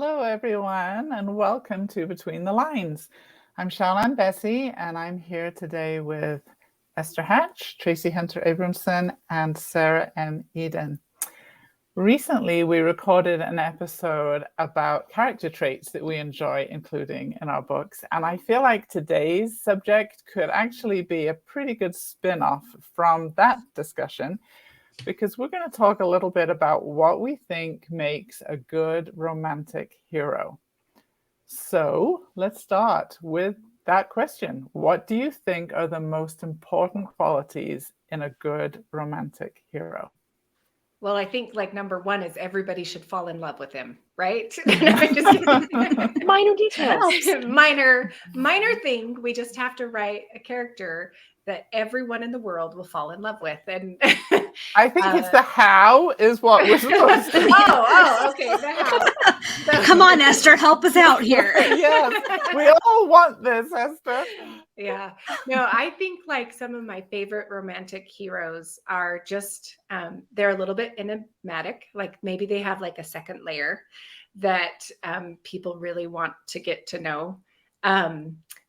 Hello, everyone, and welcome to Between the Lines. I'm Charlene Bessie, and I'm here today with Esther Hatch, Tracy Hunter Abramson, and Sarah M. Eden. Recently, we recorded an episode about character traits that we enjoy including in our books, and I feel like today's subject could actually be a pretty good spin-off from that discussion, because we're going to talk a little bit about what we think makes a good romantic hero. So let's start with that question. What do you think are the most important qualities in a good romantic hero? Well, I think like number one is everybody should fall in love with him, right? Minor details. minor thing. We just have to write a character that everyone in the world will fall in love with. And I think it's the how is what we're supposed to do. Okay. The how. Come on, Esther, help us out here. Yes, we all want this, Esther. Yeah. No, I think like some of my favorite romantic heroes are just, they're a little bit enigmatic. Like maybe they have like a second layer that people really want to get to know.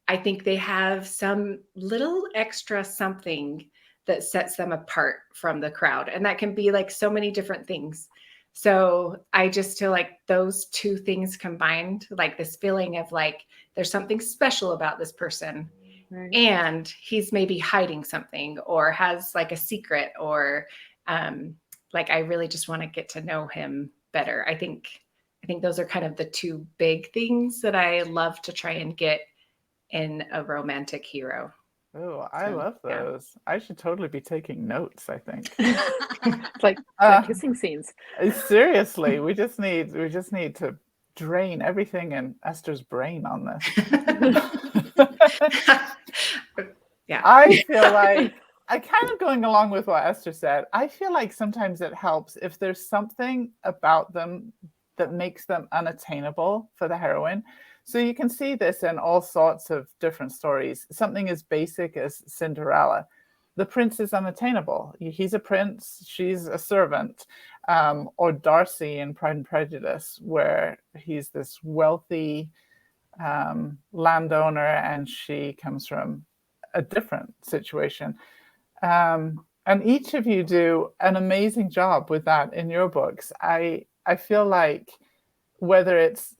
I think they have some little extra something that sets them apart from the crowd. And that can be like so many different things. So I just feel like those two things combined, like this feeling of like, there's something special about this person. Right. And he's maybe hiding something or has like a secret or like, I really just want to get to know him better. I think those are kind of the two big things that I love to try and get in a romantic hero. Oh, I love those. Yeah. I should totally be taking notes, I think. It's like kissing scenes. Seriously, we just need to drain everything in Esther's brain on this. Yeah. I feel like I kind of going along with what Esther said. I feel like sometimes it helps if there's something about them that makes them unattainable for the heroine. So you can see this in all sorts of different stories. Something as basic as Cinderella. The prince is unattainable. He's a prince, she's a servant. Or Darcy in Pride and Prejudice, where he's this wealthy landowner and she comes from a different situation. And each of you do an amazing job with that in your books. I feel like whether it's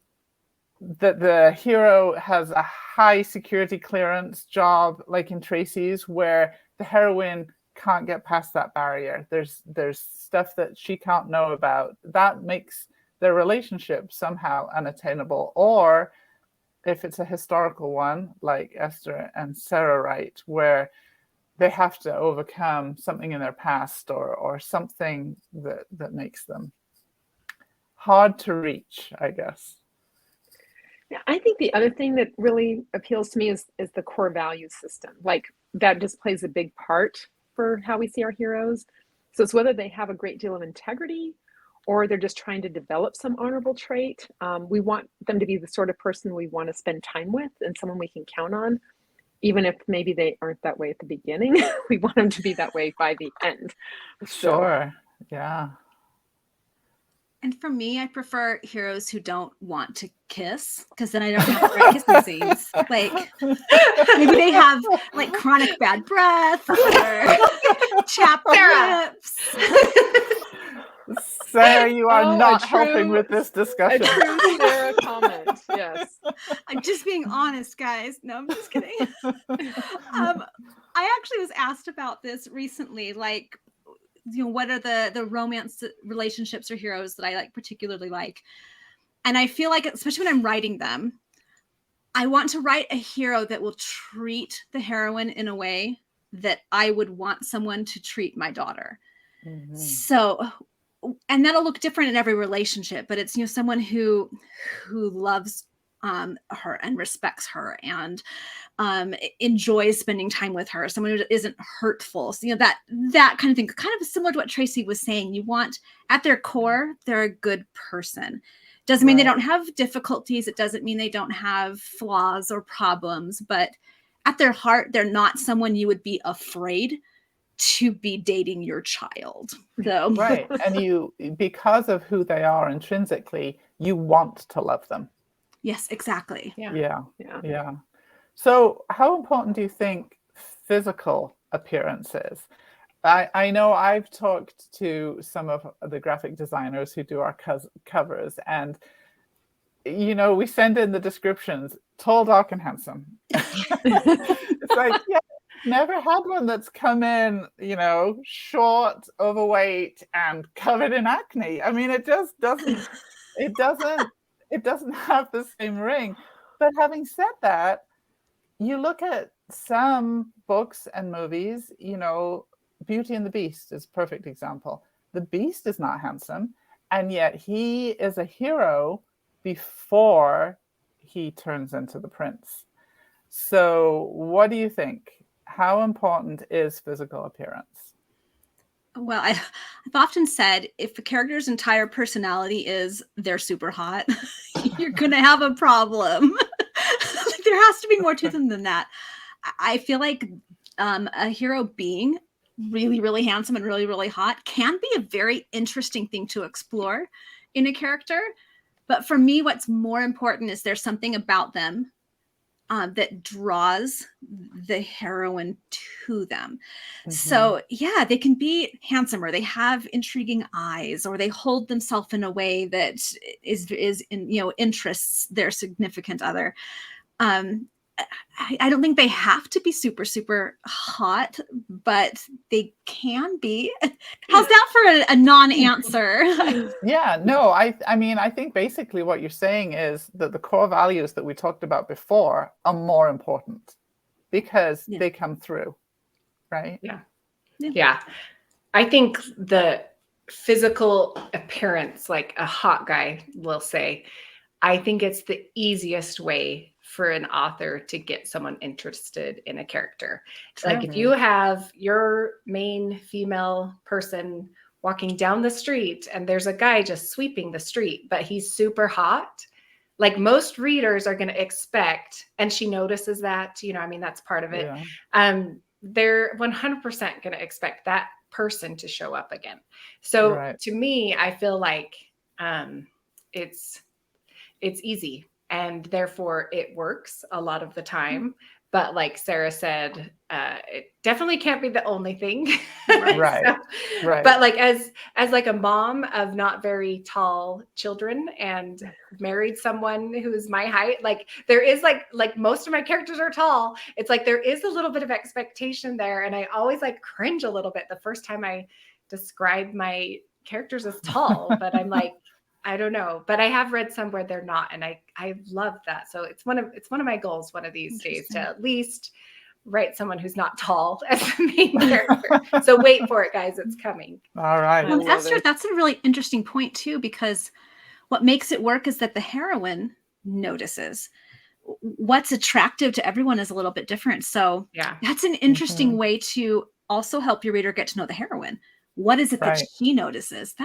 that the hero has a high security clearance job, like in Tracy's, where the heroine can't get past that barrier. There's stuff that she can't know about that makes their relationship somehow unattainable. Or if it's a historical one, like Esther and Sarah write, where they have to overcome something in their past or something that makes them hard to reach, I guess. Yeah, I think the other thing that really appeals to me is the core value system. Like that just plays a big part for how we see our heroes. So it's whether they have a great deal of integrity or they're just trying to develop some honorable trait. We want them to be the sort of person we want to spend time with and someone we can count on, even if maybe they aren't that way at the beginning. We want them to be that way by the end. Sure. Yeah. And for me, I prefer heroes who don't want to kiss, because then I don't have to write kissing scenes. Like maybe they have like chronic bad breath or chapped lips. Sarah, you are not helping with this discussion. A true Sarah comment. Yes. I'm just being honest, guys. No, I'm just kidding. I actually was asked about this recently, like, you know, what are the romance relationships or heroes that I particularly like? And I feel like, especially when I'm writing them, I want to write a hero that will treat the heroine in a way that I would want someone to treat my daughter. Mm-hmm. So, and that'll look different in every relationship, but it's, you know, someone who loves her and respects her and enjoys spending time with her, someone who isn't hurtful. So, you know, that kind of thing, kind of similar to what Tracy was saying. You want, at their core, they're a good person. Doesn't mean they don't have difficulties. It doesn't mean they don't have flaws or problems, but at their heart, they're not someone you would be afraid to be dating your child. So Right. And you, because of who they are intrinsically, you want to love them. yes, exactly. Yeah. Yeah. Yeah. So how important do you think physical appearance is? I know I've talked to some of the graphic designers who do our covers, and we send in the descriptions: tall, dark, and handsome. It's like, yeah, never had one that's come in, short, overweight, and covered in acne. I mean, it just doesn't. It doesn't have the same ring. But having said that, you look at some books and movies, Beauty and the Beast is a perfect example. The Beast is not handsome, and yet he is a hero before he turns into the prince. So what do you think? How important is physical appearance? Well, I've often said if a character's entire personality is they're super hot, you're going to have a problem. Like, there has to be more to them than that. I feel like a hero being really, really handsome and really, really hot can be a very interesting thing to explore in a character. But for me, what's more important is there's something about them that draws the heroine to them. Mhm. So yeah, they can be handsome, or they have intriguing eyes, or they hold themselves in a way that is interests their significant other. I don't think they have to be super, super hot, but they can be. How's that for a non-answer? Yeah, no, I mean, I think basically what you're saying is that the core values that we talked about before are more important because they come through, right? Yeah. I think the physical appearance, like a hot guy will say, I think it's the easiest way for an author to get someone interested in a character. True. Like if you have your main female person walking down the street and there's a guy just sweeping the street, but he's super hot, like most readers are going to expect, and she notices that, I mean, that's part of it. Yeah. They're 100% going to expect that person to show up again. So to me, I feel like it's easy, and therefore it works a lot of the time. But like Sarah said, it definitely can't be the only thing. Right. Right. But like as like a mom of not very tall children and married someone who's my height, like there is like most of my characters are tall. It's like there is a little bit of expectation there, and I always like cringe a little bit the first time I describe my characters as tall. But I'm like, I don't know, but I have read some where they're not, and I love that. So it's one of my goals one of these days to at least write someone who's not tall as the main character. So wait for it, guys, it's coming. All right. Esther, that's a really interesting point too, because what makes it work is that the heroine notices. What's attractive to everyone is a little bit different. So yeah, that's an interesting way to also help your reader get to know the heroine. What is it that she notices?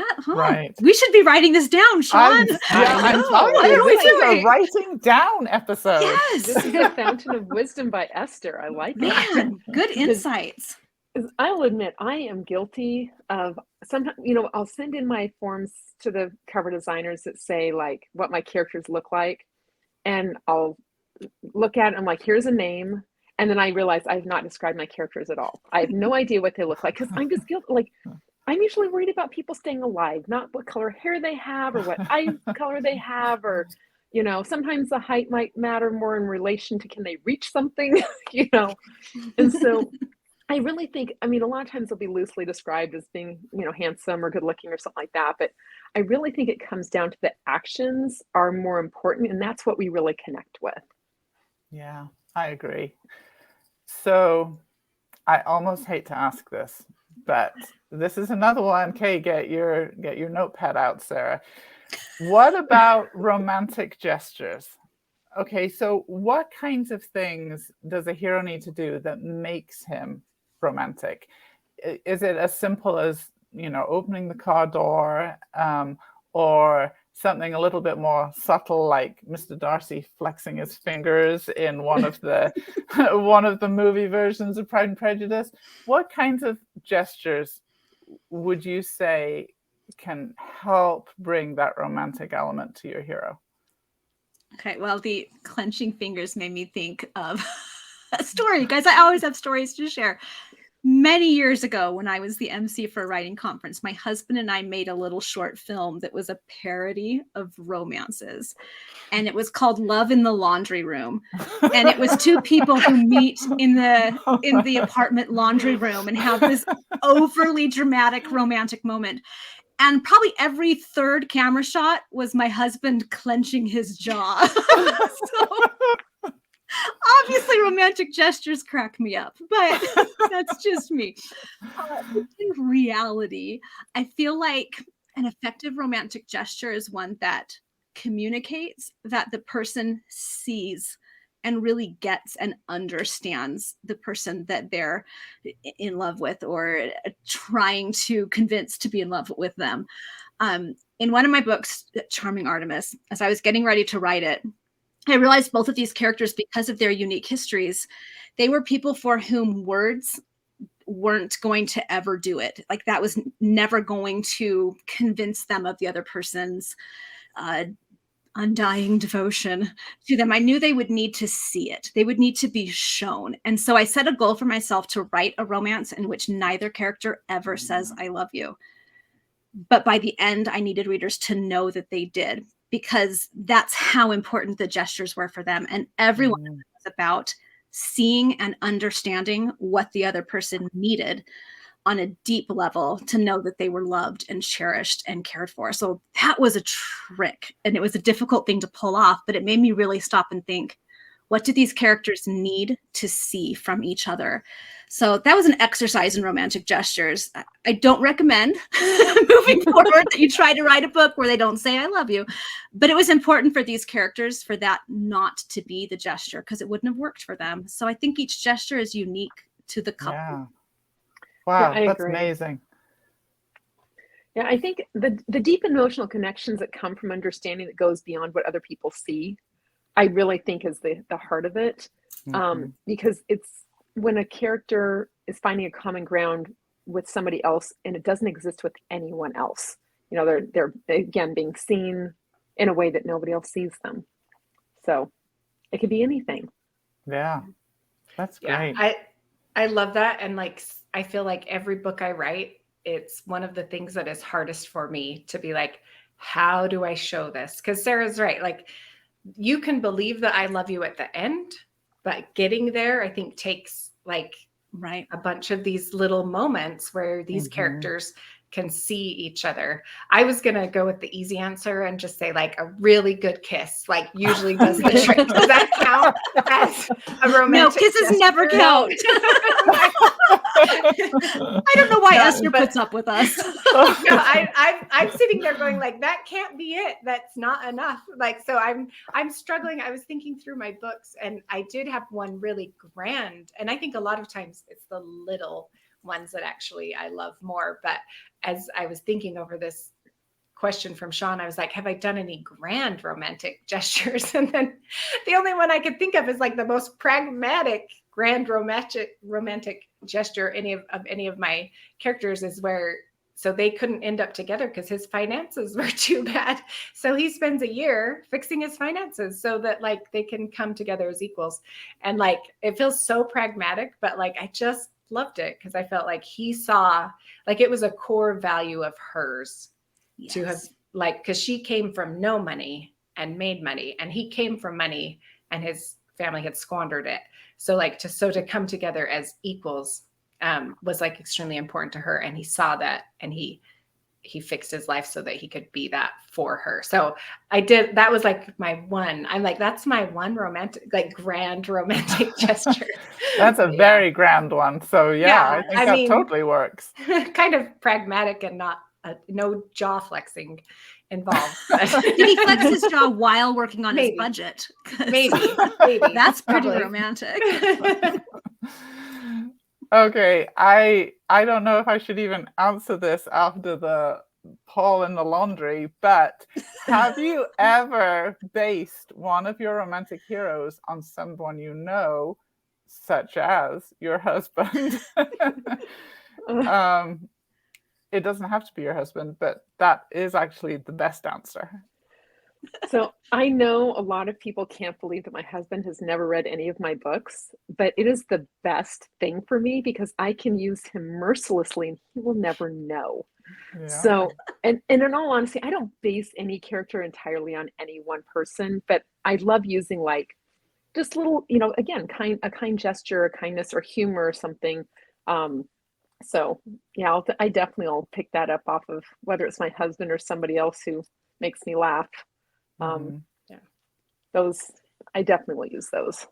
We should be writing this down, Sean. I'm telling you, this is a writing down episode. Yes. This is a fountain of wisdom by Esther. I like it. Man, good insights. I'll admit, I am guilty of sometimes, I'll send in my forms to the cover designers that say like what my characters look like. And I'll look at it, I'm like, here's a name. And then I realize I've not described my characters at all. I have no idea what they look like, because I'm just guilty. Like, I'm usually worried about people staying alive, not what color hair they have or what eye color they have, or, sometimes the height might matter more in relation to can they reach something, And so I really think, a lot of times they'll be loosely described as being, handsome or good looking or something like that. But I really think it comes down to the actions are more important. And that's what we really connect with. Yeah, I agree. So I almost hate to ask this, but this is another one. Okay, get your notepad out, Sarah. What about romantic gestures? Okay, so what kinds of things does a hero need to do that makes him romantic? Is it as simple as, opening the car door, or something a little bit more subtle, like Mr. Darcy flexing his fingers in one of the one of the movie versions of Pride and Prejudice. What kinds of gestures would you say can help bring that romantic element to your hero? Okay, well, the clenching fingers made me think of a story. Guys, I always have stories to share. Many years ago, when I was the MC for a writing conference, my husband and I made a little short film that was a parody of romances. And it was called Love in the Laundry Room. And it was two people who meet in the apartment laundry room and have this overly dramatic romantic moment. And probably every third camera shot was my husband clenching his jaw. So obviously romantic gestures crack me up, but that's just me. In reality, I feel like an effective romantic gesture is one that communicates that the person sees and really gets and understands the person that they're in love with or trying to convince to be in love with them. In one of my books, Charming Artemis, as I was getting ready to write it, I realized both of these characters, because of their unique histories, they were people for whom words weren't going to ever do it. Like that was never going to convince them of the other person's undying devotion to them. I knew they would need to see it. They would need to be shown. And so I set a goal for myself to write a romance in which neither character ever says, I love you. But by the end, I needed readers to know that they did, because that's how important the gestures were for them. And everyone was about seeing and understanding what the other person needed on a deep level to know that they were loved and cherished and cared for. So that was a trick, and it was a difficult thing to pull off, but it made me really stop and think, what do these characters need to see from each other? So that was an exercise in romantic gestures. I don't recommend moving forward that you try to write a book where they don't say, I love you. But it was important for these characters for that not to be the gesture, because it wouldn't have worked for them. So I think each gesture is unique to the couple. Yeah. Wow, Yeah, that's agree. amazing. Yeah, I think the deep emotional connections that come from understanding that goes beyond what other people see, I really think is the heart of it. Because it's when a character is finding a common ground with somebody else and it doesn't exist with anyone else. You know, they're again being seen in a way that nobody else sees them. So it could be anything. Yeah, that's great. Yeah, I love that. And like, I feel like every book I write, it's one of the things that is hardest for me to be like, how do I show this? Because Sarah's right. Like, you can believe that I love you at the end, but getting there, I think, takes like a bunch of these little moments where these characters can see each other. I was going to go with the easy answer and just say like a really good kiss, like usually does the trick. Does that count as a romantic No, kisses gesture? never count. I don't know why Esther puts up with us. No, I'm sitting there going like, that can't be it. That's not enough. Like, so I'm struggling. I was thinking through my books and I did have one really grand. And I think a lot of times it's the little ones that actually I love more. But as I was thinking over this question from Sean, I was like, have I done any grand romantic gestures? And then the only one I could think of is like the most pragmatic grand romantic gesture any of my characters is where, so they couldn't end up together because his finances were too bad. So he spends a year fixing his finances so that like they can come together as equals. And like, it feels so pragmatic, but like, I just loved it because I felt like he saw, like it was a core value of hers to have, like, because she came from no money and made money, and he came from money and his family had squandered it. So like to come together as equals was like extremely important to her, and he saw that, and he fixed his life so that he could be that for her. So that was like my one, I'm like, that's my one romantic, like grand romantic gesture. That's a very grand one. So I think that totally works. Kind of pragmatic and not no jaw flexing involved. Did he flex his jaw while working on his budget? Maybe. That's pretty romantic. Okay, I don't know if I should even answer this after Paul in the laundry, but have you ever based one of your romantic heroes on someone you know, such as your husband? It doesn't have to be your husband, but that is actually the best answer. So I know a lot of people can't believe that my husband has never read any of my books, but it is the best thing for me because I can use him mercilessly and he will never know. Yeah. So, and in all honesty, I don't base any character entirely on any one person, but I love using like just little, again, a kind gesture, a kindness or humor or something. So yeah, I definitely will pick that up off of whether it's my husband or somebody else who makes me laugh. Yeah, those, I definitely will use those.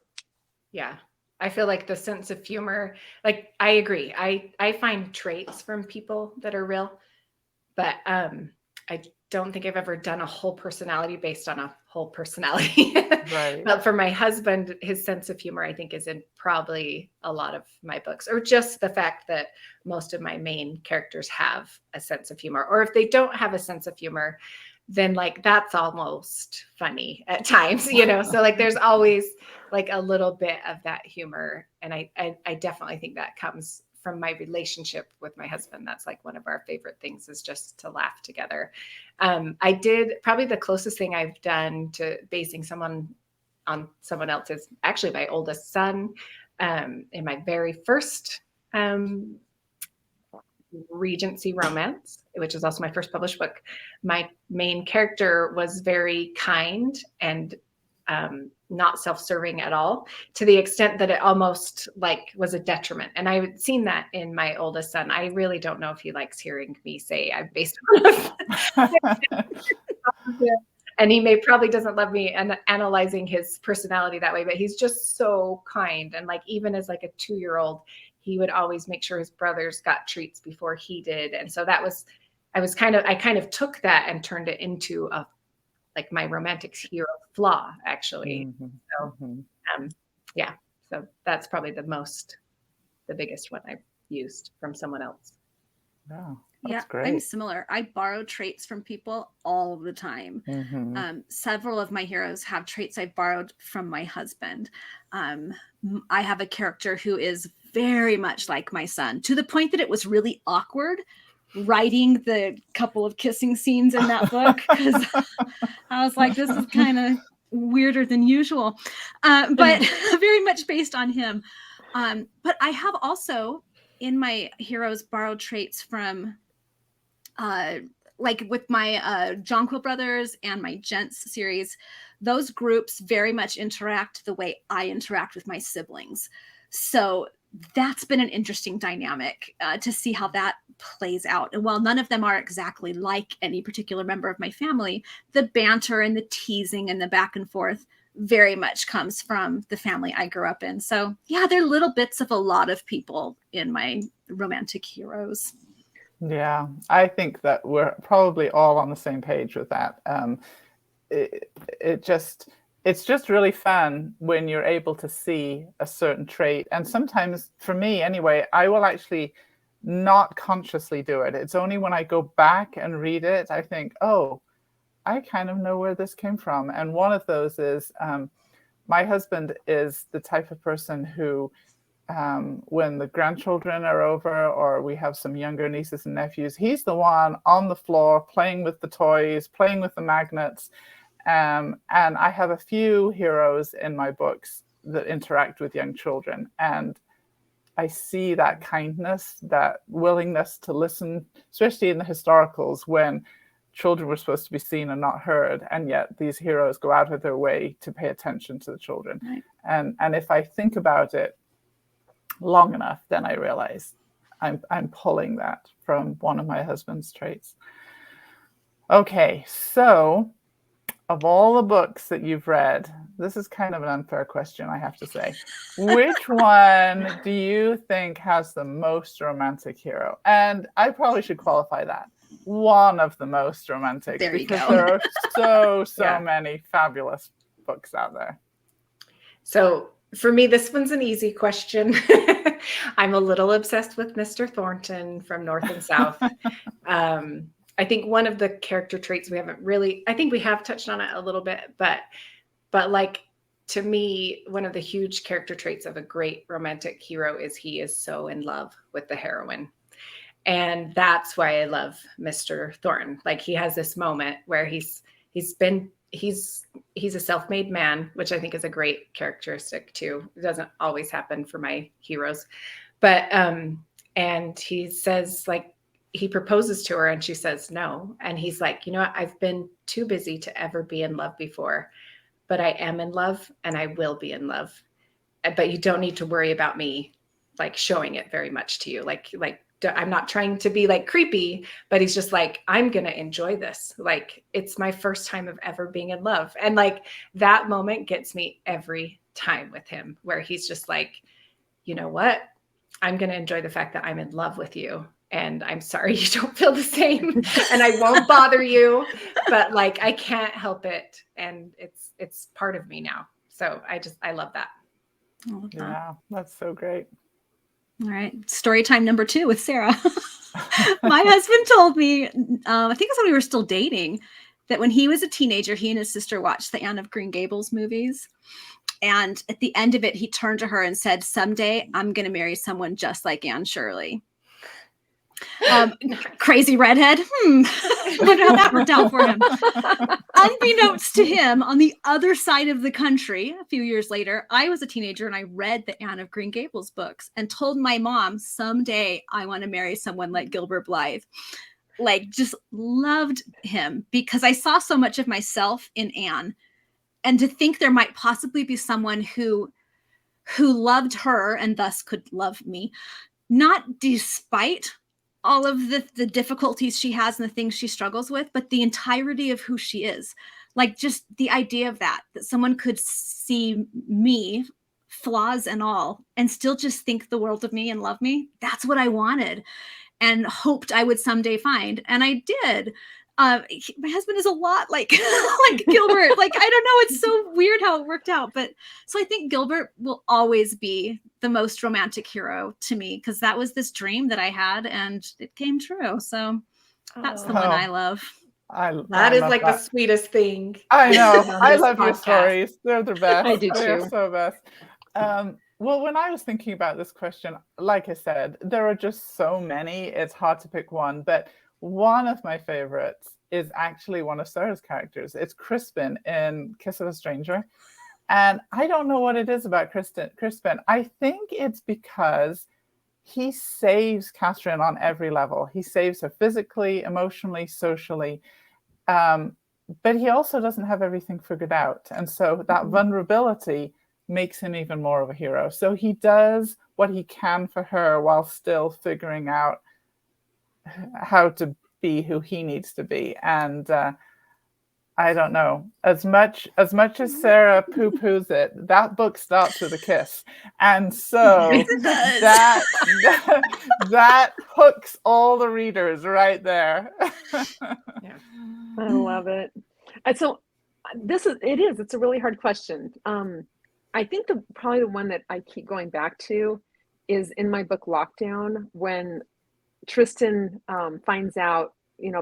Yeah. I feel like the sense of humor, like I agree. I find traits from people that are real, but I don't think I've ever done a whole personality based on a whole personality. Right. But for my husband, his sense of humor, I think, is in probably a lot of my books, or just the fact that most of my main characters have a sense of humor. Or if they don't have a sense of humor, then like that's almost funny at times, So like there's always like a little bit of that humor. And I definitely think that comes from my relationship with my husband. That's like one of our favorite things is just to laugh together. I did probably the closest thing I've done to basing someone on someone else is actually my oldest son. In my very first Regency romance, which is also my first published book, my main character was very kind and not self-serving at all, to the extent that it almost like was a detriment. And I've seen that in my oldest son. I really don't know if he likes hearing me say I'm based on and he probably doesn't love me and analyzing his personality that way, but he's just so kind. And like, even as like a 2-year-old, he would always make sure his brothers got treats before he did. And so I kind of took that and turned it into like my romantic hero flaw, actually. So, yeah, so that's probably the biggest one I've used from someone else. Wow. Yeah, great. I'm similar. I borrow traits from people all the time. Several of my heroes have traits I've borrowed from my husband. I have a character who is very much like my son, to the point that it was really awkward writing the couple of kissing scenes in that book, because I was like, this is kind of weirder than usual, but very much based on him. But I have also in my heroes borrowed traits from like with my Jonquil Brothers and my Gents series. Those groups very much interact the way I interact with my siblings. So that's been an interesting dynamic to see how that plays out. And while none of them are exactly like any particular member of my family, the banter and the teasing and the back and forth very much comes from the family I grew up in. So yeah, there are little bits of a lot of people in my romantic heroes. Yeah, I think that we're probably all on the same page with that. It's just really fun when you're able to see a certain trait. And sometimes, for me anyway, I will actually not consciously do it. It's only when I go back and read it, I think, oh, I kind of know where this came from. And one of those is my husband is the type of person who, when the grandchildren are over or we have some younger nieces and nephews, he's the one on the floor playing with the toys, playing with the magnets. And I have a few heroes in my books that interact with young children. And I see that kindness, that willingness to listen, especially in the historicals when children were supposed to be seen and not heard. And yet these heroes go out of their way to pay attention to the children. Right. And if I think about it long enough, then I realize I'm pulling that from one of my husband's traits. Okay, so of all the books that you've read, this is kind of an unfair question, I have to say. Which one do you think has the most romantic hero? And I probably should qualify that. One of the most romantic, there because there are so many fabulous books out there. So for me, this one's an easy question. I'm a little obsessed with Mr. Thornton from North and South. I think one of the character traits we haven't really, I think we have touched on it a little bit, but like, to me, one of the huge character traits of a great romantic hero is he is so in love with the heroine. And that's why I love Mr. Thornton. Like, he has this moment where he's a self-made man, which I think is a great characteristic too. It doesn't always happen for my heroes. But and he says, like, he proposes to her and she says no. And he's like, you know what? I've been too busy to ever be in love before, but I am in love and I will be in love. But you don't need to worry about me like showing it very much to you. Like I'm not trying to be like creepy, but he's just like, I'm going to enjoy this. Like, it's my first time of ever being in love. And like, that moment gets me every time with him, where he's just like, you know what? I'm going to enjoy the fact that I'm in love with you. And I'm sorry you don't feel the same, and I won't bother you, but like, I can't help it. And it's part of me now. So I love that. Yeah, that's so great. All right. Story time number 2 with Sarah. My husband told me, I think it's when we were still dating, that when he was a teenager, he and his sister watched the Anne of Green Gables movies. And at the end of it, he turned to her and said, someday I'm going to marry someone just like Anne Shirley. Crazy redhead. Wonder how that worked out for him. Unbeknownst to him, on the other side of the country, a few years later, I was a teenager and I read the Anne of Green Gables books and told my mom, someday I want to marry someone like Gilbert Blythe. Like, just loved him because I saw so much of myself in Anne. And to think there might possibly be someone who loved her and thus could love me, not despite all of the difficulties she has and the things she struggles with, but the entirety of who she is. Like, just the idea of that someone could see me, flaws and all, and still just think the world of me and love me. That's what I wanted and hoped I would someday find. And I did. My husband is a lot like like Gilbert. Like, I don't know, it's so weird how it worked out. But so I think Gilbert will always be the most romantic hero to me, because that was this dream that I had and it came true. So that's the one I love. That is like the sweetest thing. I know. I love your stories. They're the best. I do too. They're so best. Well, when I was thinking about this question, like I said, there are just so many. It's hard to pick one, but one of my favorites is actually one of Sarah's characters. It's Crispin in Kiss of a Stranger. And I don't know what it is about Crispin. I think it's because he saves Catherine on every level. He saves her physically, emotionally, socially. But he also doesn't have everything figured out. And so that vulnerability makes him even more of a hero. So he does what he can for her while still figuring out how to be who he needs to be. And I don't know, as much as Sarah poo-poos it, that book starts with a kiss. And so that hooks all the readers right there. Yeah. I love it. And so it's a really hard question. I think probably the one that I keep going back to is in my book Lockdown, when Tristan finds out,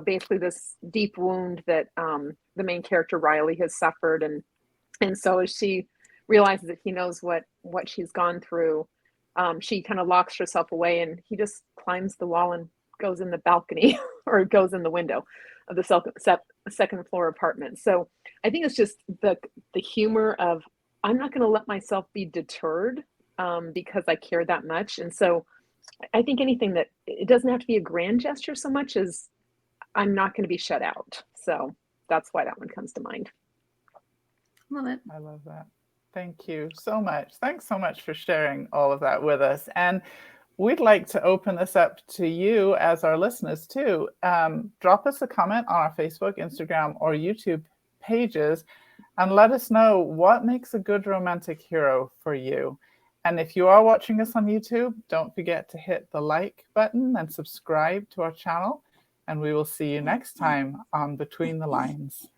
basically this deep wound that the main character Riley has suffered, and so as she realizes that he knows what she's gone through, she kind of locks herself away, and he just climbs the wall and goes in the balcony or goes in the window of the second floor apartment. So I think it's just the humor of, I'm not going to let myself be deterred because I care that much. And so I think anything that, it doesn't have to be a grand gesture so much as I'm not going to be shut out. So that's why that one comes to mind. Love it. I love that. Thank you so much. Thanks so much for sharing all of that with us. And we'd like to open this up to you as our listeners too. Drop us a comment on our Facebook, Instagram, or YouTube pages and let us know what makes a good romantic hero for you. And if you are watching us on YouTube, don't forget to hit the like button and subscribe to our channel. And we will see you next time on Between the Lines.